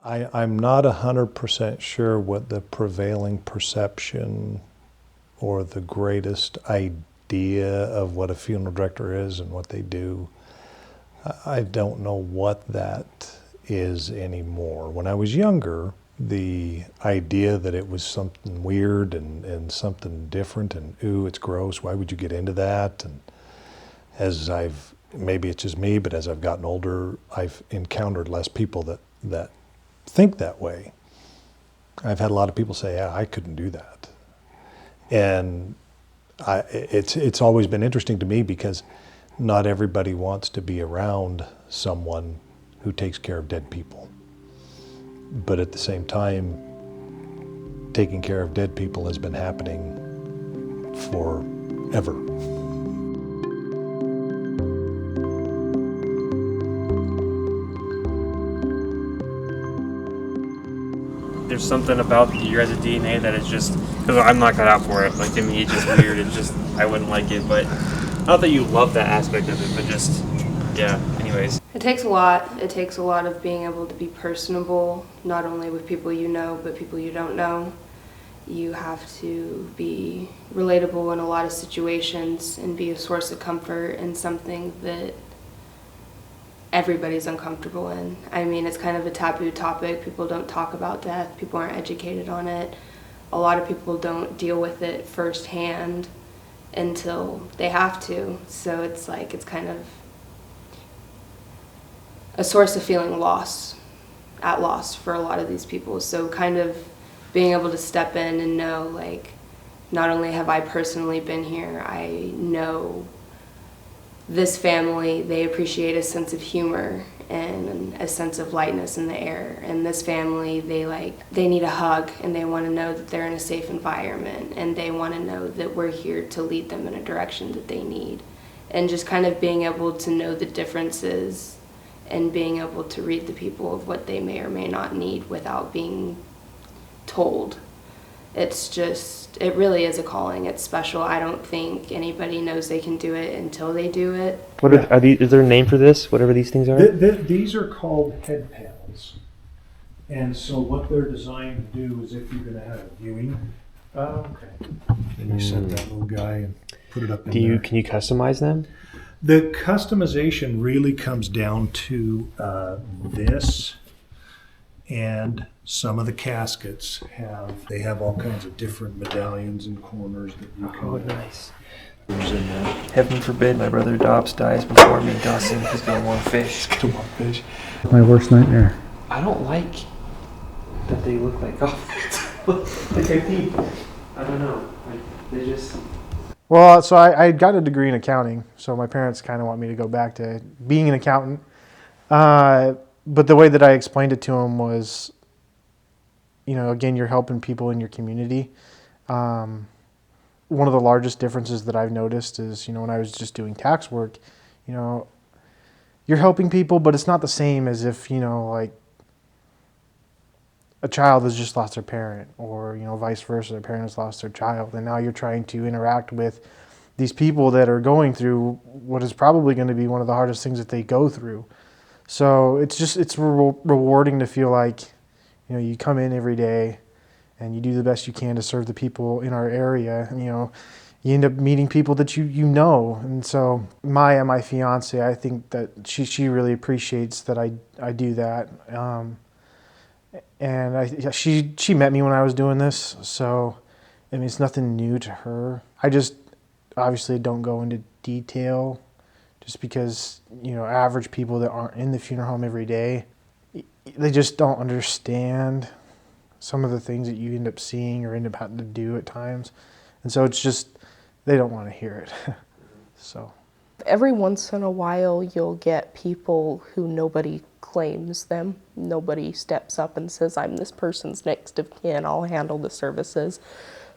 I'm not 100% sure what the prevailing perception or the greatest idea of what a funeral director is and what they do. I don't know what that is anymore. When I was younger, the idea that it was something weird and something different and, ooh, it's gross, why would you get into that? And maybe it's just me, but as I've gotten older, I've encountered less people that think that way. I've had a lot of people say, yeah, I couldn't do that. And it's always been interesting to me because not everybody wants to be around someone who takes care of dead people. But at the same time, taking care of dead people has been happening forever. There's something about your guys' DNA that is just, because I'm not cut out for it. Like, to me, it's just weird. It's just, I wouldn't like it. But not that you love that aspect of it, but just, yeah, anyways. It takes a lot. It takes a lot of being able to be personable, not only with people you know, but people you don't know. You have to be relatable in a lot of situations and be a source of comfort in something that everybody's uncomfortable in. I mean, it's kind of a taboo topic. People don't talk about death. People aren't educated on it. A lot of people don't deal with it firsthand until they have to. So it's like, it's kind of a source of feeling at loss for a lot of these people. So kind of being able to step in and know, like, not only have I personally been here, I know this family, they appreciate a sense of humor and a sense of lightness in the air. And this family, they need a hug and they want to know that they're in a safe environment and they want to know that we're here to lead them in a direction that they need. And just kind of being able to know the differences and being able to read the people of what they may or may not need without being told. It's just, it really is a calling. It's special. I don't think anybody knows they can do it until they do it. Is there a name for this, whatever these things are? These are called head panels. And so what they're designed to do is if you're going to have a viewing, then you send that little guy and put it up in there. Can you customize them? The customization really comes down to this, and some of the caskets have all kinds of different medallions and corners that you can. Oh, nice. Heaven forbid my brother Dobbs dies before me. Dawson, he's gonna want fish. Come on, fish. My worst nightmare. I don't like that they look like like I think, I don't know. They just. Well, so I got a degree in accounting, so my parents kind of want me to go back to being an accountant. But the way that I explained it to them was, again, you're helping people in your community. One of the largest differences that I've noticed is, when I was just doing tax work, you're helping people, but it's not the same as if, like a child has just lost their parent, or, vice versa, their parent has lost their child. And now you're trying to interact with these people that are going through what is probably going to be one of the hardest things that they go through. So it's rewarding to feel like, you come in every day and you do the best you can to serve the people in our area. And, you end up meeting people that you know. And so Maya, my fiance, I think that she really appreciates that I do that. And she met me when I was doing this, so I mean it's nothing new to her. I just obviously don't go into detail, just because average people that aren't in the funeral home every day, they just don't understand some of the things that you end up seeing or end up having to do at times, and so it's just they don't want to hear it. So every once in a while you'll get people who nobody claims them. Nobody steps up and says, I'm this person's next of kin, I'll handle the services.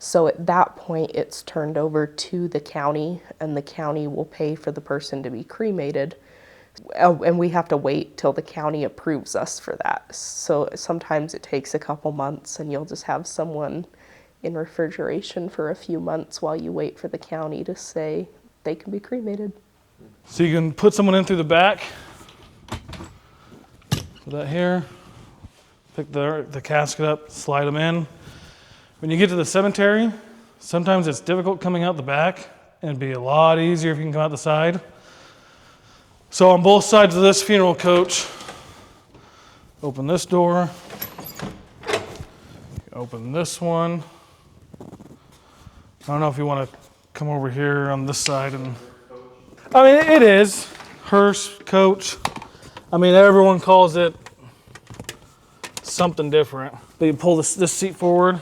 So at that point it's turned over to the county, and the county will pay for the person to be cremated. And we have to wait till the county approves us for that. So sometimes it takes a couple months, and you'll just have someone in refrigeration for a few months while you wait for the county to say they can be cremated. So you can put someone in through the back with that hair, pick the casket up, slide them in. When you get to the cemetery, sometimes it's difficult coming out the back, and it'd be a lot easier if you can come out the side. So on both sides of this funeral coach, open this door, open this one. I don't know if you want to come over here on this side and... I mean, it is. Hearse, coach. I mean, everyone calls it something different. But you pull this seat forward.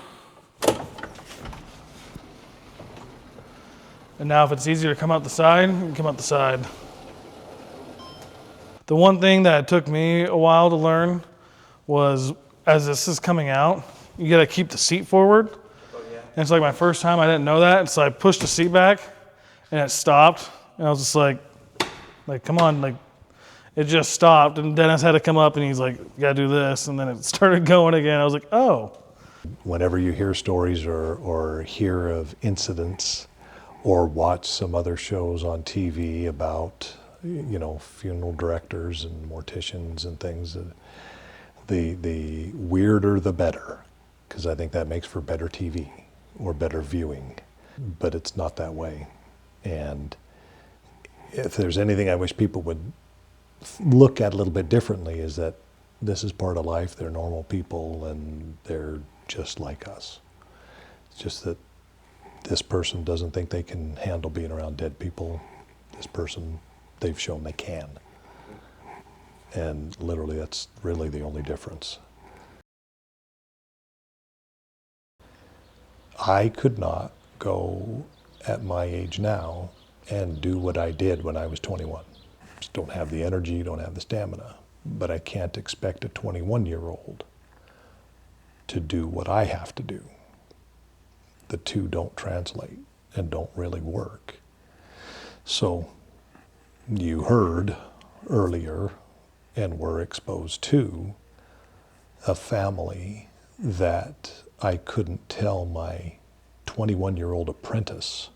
And now if it's easier to come out the side, you can come out the side. The one thing that took me a while to learn was, as this is coming out, you gotta keep the seat forward. Oh, yeah. And it's like my first time, I didn't know that. And so I pushed the seat back and it stopped. And I was just like, come on, like, it just stopped. And Dennis had to come up and he's like, you gotta do this. And then it started going again. I was like, oh. Whenever you hear stories or hear of incidents or watch some other shows on TV about, you know, funeral directors and morticians and things, the weirder the better, because I think that makes for better TV or better viewing. But it's not that way. And if there's anything I wish people would look at a little bit differently, is that this is part of life. They're normal people and they're just like us. It's just that this person doesn't think they can handle being around dead people. This person, they've shown they can. And literally, that's really the only difference. I could not go at my age now and do what I did when I was 21. Just don't have the energy, don't have the stamina. But I can't expect a 21-year-old to do what I have to do. The two don't translate and don't really work. So you heard earlier and were exposed to a family that I couldn't tell my 21-year-old apprentice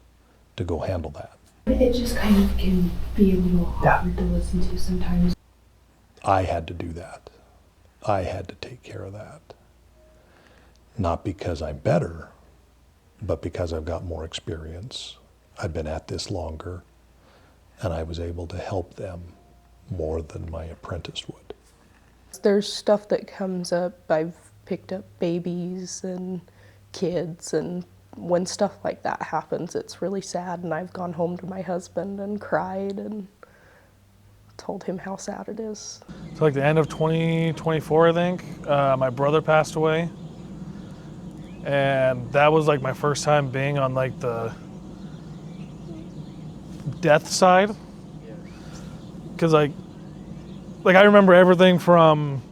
to go handle that. It just kind of can be a little awkward to listen to sometimes. I had to do that. I had to take care of that. Not because I'm better, but because I've got more experience. I've been at this longer, and I was able to help them more than my apprentice would. There's stuff that comes up. I've picked up babies and kids, and when stuff like that happens, it's really sad, and I've gone home to my husband and cried and told him how sad it is. So like the end of 2024, I think, my brother passed away. And that was like my first time being on like the death side. Cause like I remember everything from,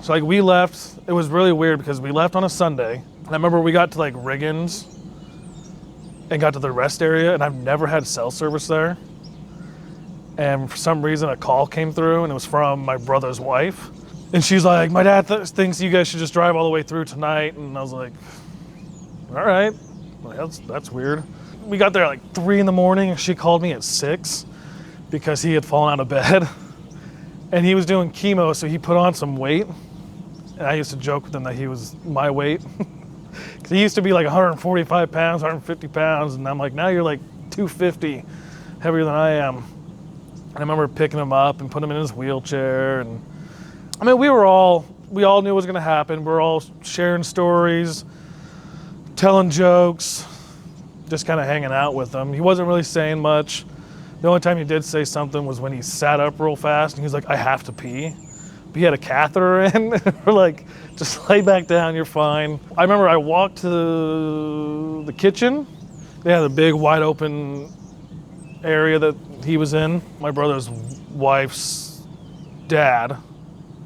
so like we left, it was really weird because we left on a Sunday. And I remember we got to like Riggins and got to the rest area, and I've never had cell service there. And for some reason a call came through, and it was from my brother's wife. And she's like, my dad thinks you guys should just drive all the way through tonight. And I was like, all right, well, that's weird. We got there at like 3 a.m, and she called me at 6 because he had fallen out of bed. And he was doing chemo, so he put on some weight. And I used to joke with him that he was my weight. Because he used to be like 145 pounds, 150 pounds. And I'm like, now you're like 250, heavier than I am. And I remember picking him up and putting him in his wheelchair. And I mean, we all knew what was gonna happen. We're all sharing stories, telling jokes, just kind of hanging out with him. He wasn't really saying much. The only time he did say something was when he sat up real fast and he was like, I have to pee. But he had a catheter in. We're like, just lay back down, you're fine. I remember I walked to the kitchen. They had a big wide open area that he was in. My brother's wife's dad,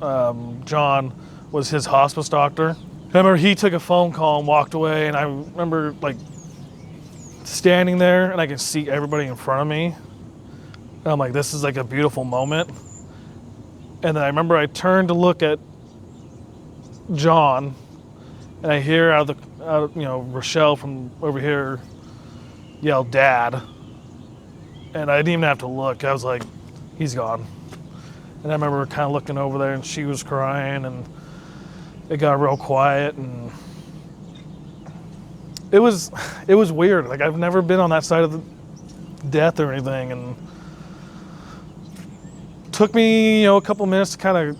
John, was his hospice doctor. I remember he took a phone call and walked away, and I remember like standing there and I could see everybody in front of me. And I'm like, this is like a beautiful moment. And then I remember I turned to look at John, and I hear out of Rochelle from over here yell, Dad. And I didn't even have to look. I was like, he's gone. And I remember kind of looking over there, and she was crying, and it got real quiet, and it was weird. Like, I've never been on that side of the death or anything, and it took me, a couple minutes to kind of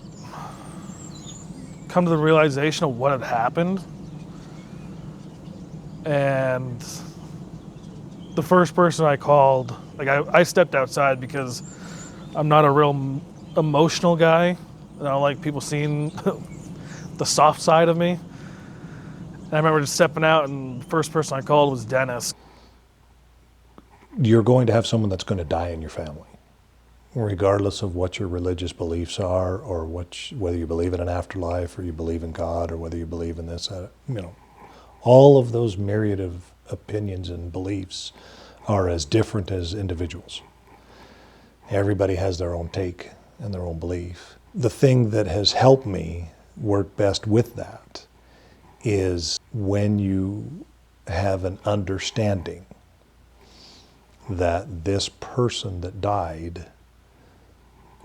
come to the realization of what had happened. And the first person I called, like, I stepped outside because I'm not a real emotional guy, and I don't like people seeing the soft side of me. And I remember just stepping out, and the first person I called was Dennis. You're going to have someone that's going to die in your family, regardless of what your religious beliefs are, or whether you believe in an afterlife, or you believe in God, or whether you believe in this. All of those myriad of opinions and beliefs are as different as individuals. Everybody has their own take and their own belief. The thing that has helped me work best with that is when you have an understanding that this person that died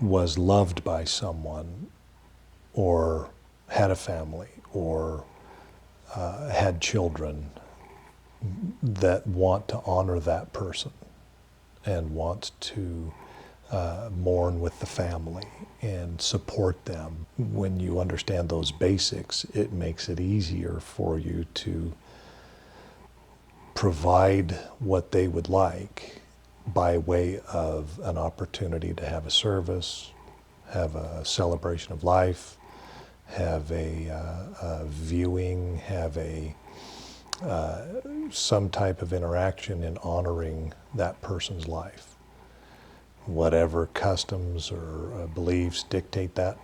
was loved by someone, or had a family, or had children that want to honor that person and want to mourn with the family and support them. When you understand those basics, it makes it easier for you to provide what they would like by way of an opportunity to have a service, have a celebration of life, have a viewing, have some type of interaction in honoring that person's life. Whatever customs or beliefs dictate that,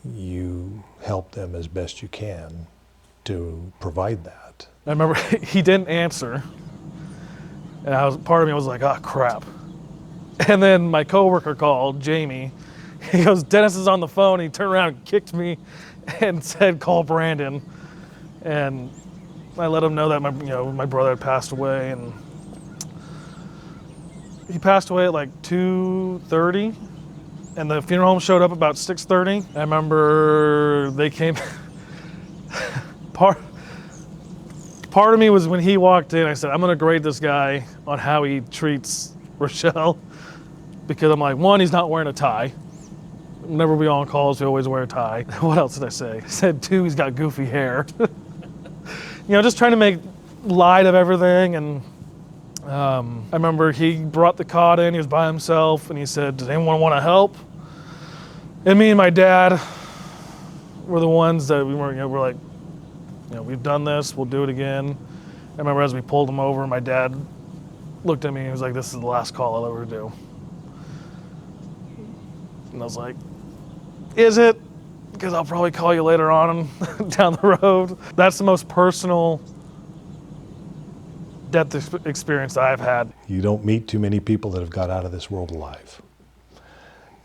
you help them as best you can to provide that. I remember he didn't answer, and part of me was like, oh crap. And then my coworker called, Jamie. He goes, Dennis is on the phone. He turned around and kicked me and said, call Brandon. And I let him know that my brother had passed away, and he passed away at like 2:30, and the funeral home showed up about 6:30. I remember they came. Part of me was when he walked in, I said, I'm gonna grade this guy on how he treats Rochelle, because I'm like, one, he's not wearing a tie. Whenever we on calls, we always wear a tie. What else did I say? I said, two, he's got goofy hair. Just trying to make light of everything. And I remember he brought the cot in, he was by himself, and he said, does anyone want to help? And me and my dad were the ones that we're like, we've done this, we'll do it again. I remember as we pulled him over, my dad looked at me and he was like, this is the last call I'll ever do. And I was like, is it? Because I'll probably call you later on down the road. That's the most personal death experience that I've had. You don't meet too many people that have got out of this world alive.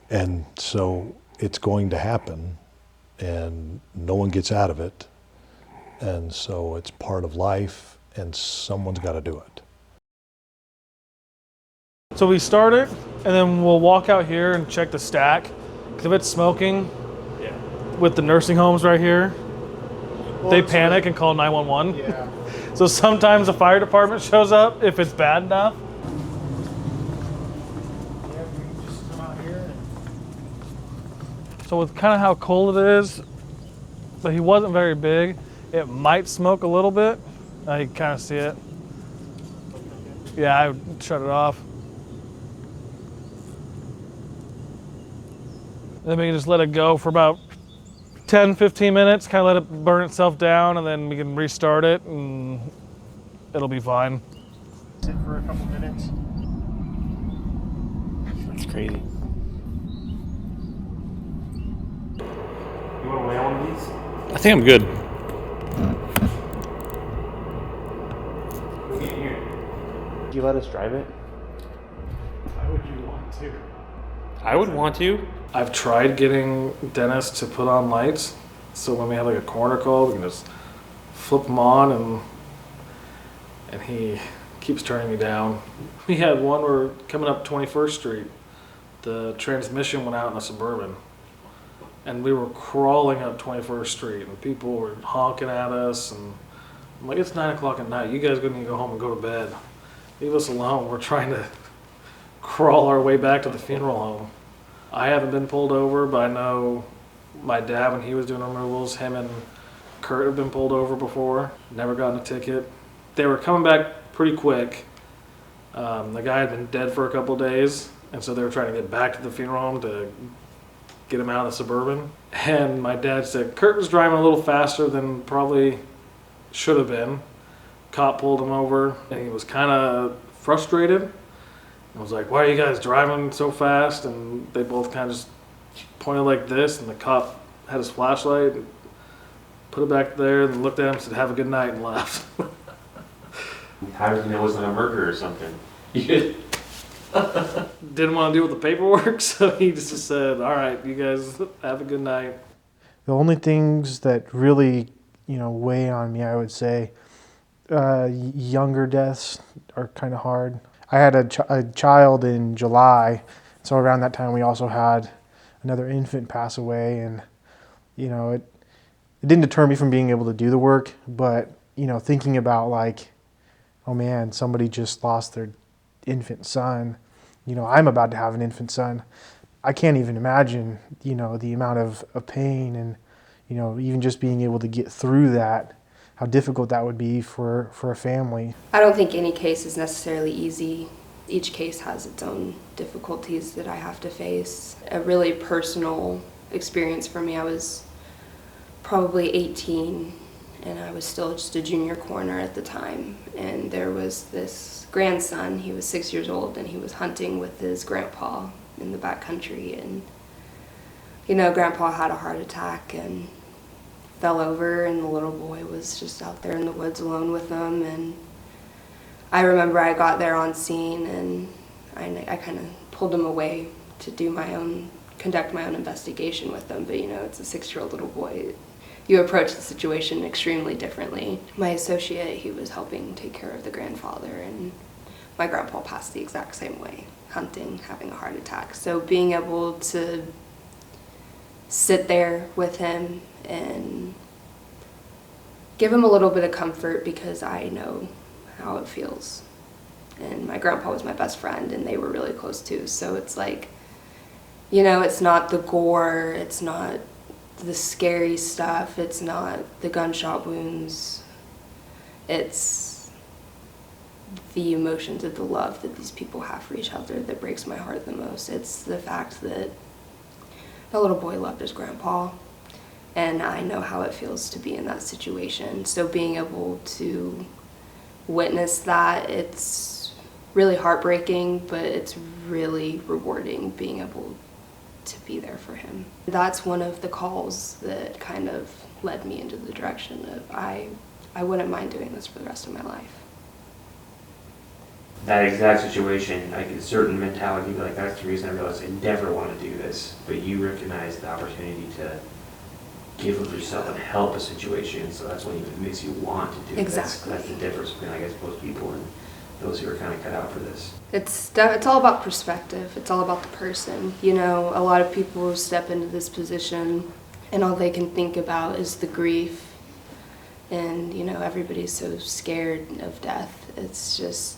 And so it's going to happen, and no one gets out of it. And so it's part of life, and someone's got to do it. So we start it, and then we'll walk out here and check the stack. Because if it's smoking, with the nursing homes right here, they panic and call 911. Yeah. So sometimes the fire department shows up if it's bad enough. Yeah, we just come out here. So with kind of how cold it is, but he wasn't very big, it might smoke a little bit. I can kind of see it. Yeah, I would shut it off. And then we can just let it go for about 10, 15 minutes, kind of let it burn itself down, and then we can restart it, and it'll be fine. Sit for a couple minutes. That's crazy. You want to weigh one of these? I think I'm good. We'll get here. Did you let us drive it? Why would you want to? I would want to. I've tried getting Dennis to put on lights, so when we have like a coroner call, we can just flip them on, and he keeps turning me down. We had one where coming up 21st Street, the transmission went out in a Suburban, and we were crawling up 21st Street, and people were honking at us, and I'm like, it's 9 o'clock at night. You guys need to go home and go to bed. Leave us alone. We're trying to crawl our way back to the funeral home. I haven't been pulled over, but I know my dad, when he was doing removals, him and Kurt have been pulled over before. Never gotten a ticket. They were coming back pretty quick. The guy had been dead for a couple of days, and so they were trying to get back to the funeral home to get him out of the Suburban. And my dad said Kurt was driving a little faster than probably should have been. Cop pulled him over, and he was kind of frustrated. And was like, why are you guys driving so fast? And they both kind of just pointed like this, and the cop had his flashlight and put it back there and looked at him and said, have a good night, and left. How did you know it wasn't a murder or something? Didn't want to deal with the paperwork, so he just said, all right, you guys have a good night. The only things that really, weigh on me, I would say, younger deaths are kind of hard. I had a child in July, so around that time we also had another infant pass away, and it didn't deter me from being able to do the work, but thinking about like, oh man, somebody just lost their infant son. I'm about to have an infant son. I can't even imagine the amount of pain and even just being able to get through that, how difficult that would be for a family. I don't think any case is necessarily easy. Each case has its own difficulties that I have to face. A really personal experience for me, I was probably 18 and I was still just a junior coroner at the time. And there was this grandson, he was 6 years old, and he was hunting with his grandpa in the backcountry. And, grandpa had a heart attack and fell over, and the little boy was just out there in the woods alone with them. And I remember I got there on scene, and I kind of pulled him away to conduct my own investigation with them. But it's a 6-year-old little boy. You approach the situation extremely differently. My associate, he was helping take care of the grandfather, and my grandpa passed the exact same way, hunting, having a heart attack. So being able to sit there with him and give him a little bit of comfort, because I know how it feels. And my grandpa was my best friend, and they were really close too. So it's like, it's not the gore, it's not the scary stuff, it's not the gunshot wounds, it's the emotions of the love that these people have for each other that breaks my heart the most. It's the fact that the little boy loved his grandpa, and I know how it feels to be in that situation. So being able to witness that, it's really heartbreaking, but it's really rewarding being able to be there for him. That's one of the calls that kind of led me into the direction of I wouldn't mind doing this for the rest of my life. That exact situation, like a certain mentality, like that's the reason I realized I never want to do this. But you recognize the opportunity to give of yourself and help a situation, so that's what even makes you want to do Exactly. this. That's the difference between, I guess, most people and those who are kind of cut out for this. It's all about perspective. It's all about the person. A lot of people step into this position and all they can think about is the grief. And, everybody's so scared of death. It's just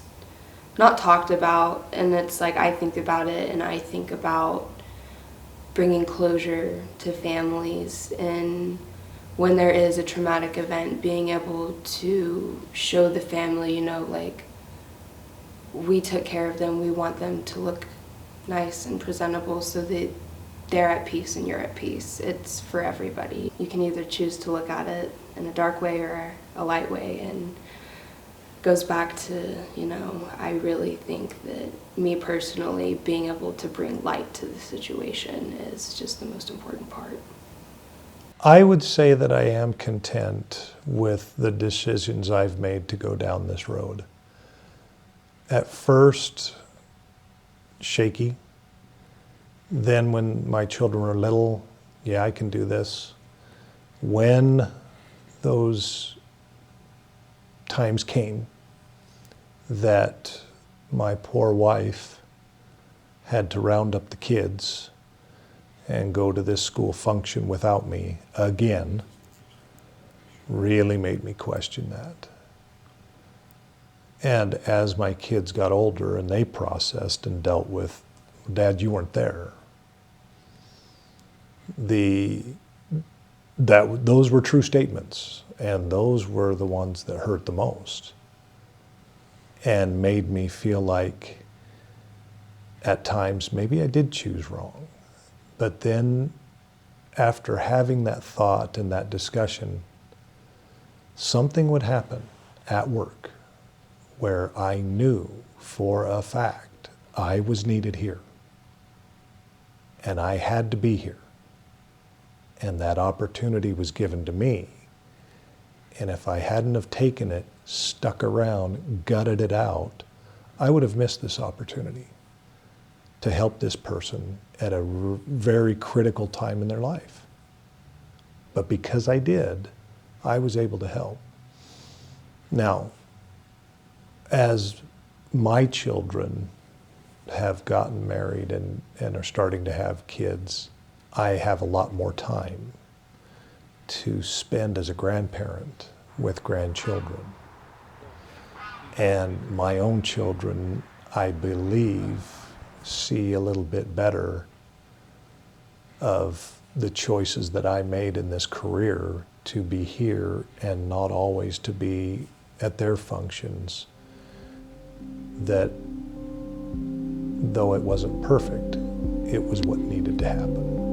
not talked about. And it's like, I think about it, and I think about bringing closure to families. And when there is a traumatic event, being able to show the family, we took care of them. We want them to look nice and presentable so that they're at peace and you're at peace. It's for everybody. You can either choose to look at it in a dark way or a light way, and it goes back to, I really think that me personally being able to bring light to the situation is just the most important part. I would say that I am content with the decisions I've made to go down this road. At first, shaky. Then when my children were little, yeah, I can do this. When those times came that my poor wife had to round up the kids and go to this school function without me again really made me question that. And as my kids got older and they processed and dealt with, Dad, you weren't there. Those were true statements, and those were the ones that hurt the most and made me feel like at times maybe I did choose wrong. But then after having that thought and that discussion, something would happen at work where I knew for a fact I was needed here and I had to be here. And that opportunity was given to me. And if I hadn't have taken it, stuck around, gutted it out, I would have missed this opportunity to help this person at a very critical time in their life. But because I did, I was able to help. Now, as my children have gotten married and are starting to have kids, I have a lot more time to spend as a grandparent with grandchildren. And my own children, I believe, see a little bit better of the choices that I made in this career to be here and not always to be at their functions, that though it wasn't perfect, it was what needed to happen.